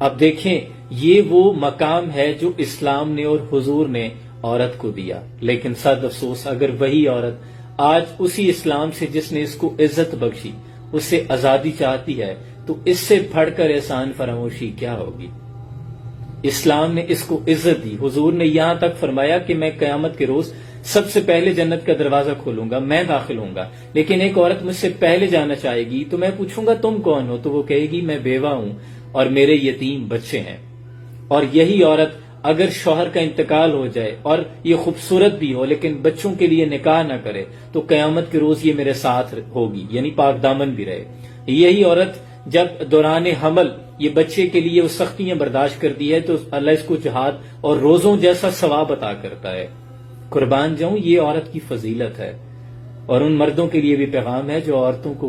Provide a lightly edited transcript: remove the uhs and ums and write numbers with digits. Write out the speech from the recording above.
अब देखें, ये वो मकाम है जो इस्लाम ने और हुजूर ने औरत को दिया। लेकिन सद अफसोस, अगर वही औरत आज उसी इस्लाम से जिसने इसको इज्जत बख्शी उससे आजादी चाहती है, तो इससे बढ़कर एहसान फरामोशी क्या होगी। इस्लाम ने इसको इज्जत दी। हुजूर ने यहां तक फरमाया कि मैं कयामत के रोज सबसे पहले जन्नत का दरवाजा खोलूंगा, मैं दाखिल होऊंगा, लेकिन एक औरत मुझसे पहले जाना चाहेगी तो मैं पूछूंगा तुम कौन हो, तो वो कहेगी मैं बेवा हूं और मेरे यतीम बच्चे हैं। और यही औरत अगर शौहर का इंतकाल हो जाए और ये खूबसूरत भी हो लेकिन बच्चों के लिए निकाह ना करे, तो कयामत के रोज ये मेरे साथ होगी, यानी पाक दामन भी रहे। यही औरत जब दौरान हमल ये बच्चे के लिए वो सख्तियां बर्दाश्त करती है तो अल्लाह इसको जिहाद और रोजों जैसा सवाब अता करता है। कुर्बान जाऊं, ये औरत की फजीलत है। और उन मर्दों के लिए भी पैगाम है जो औरतों को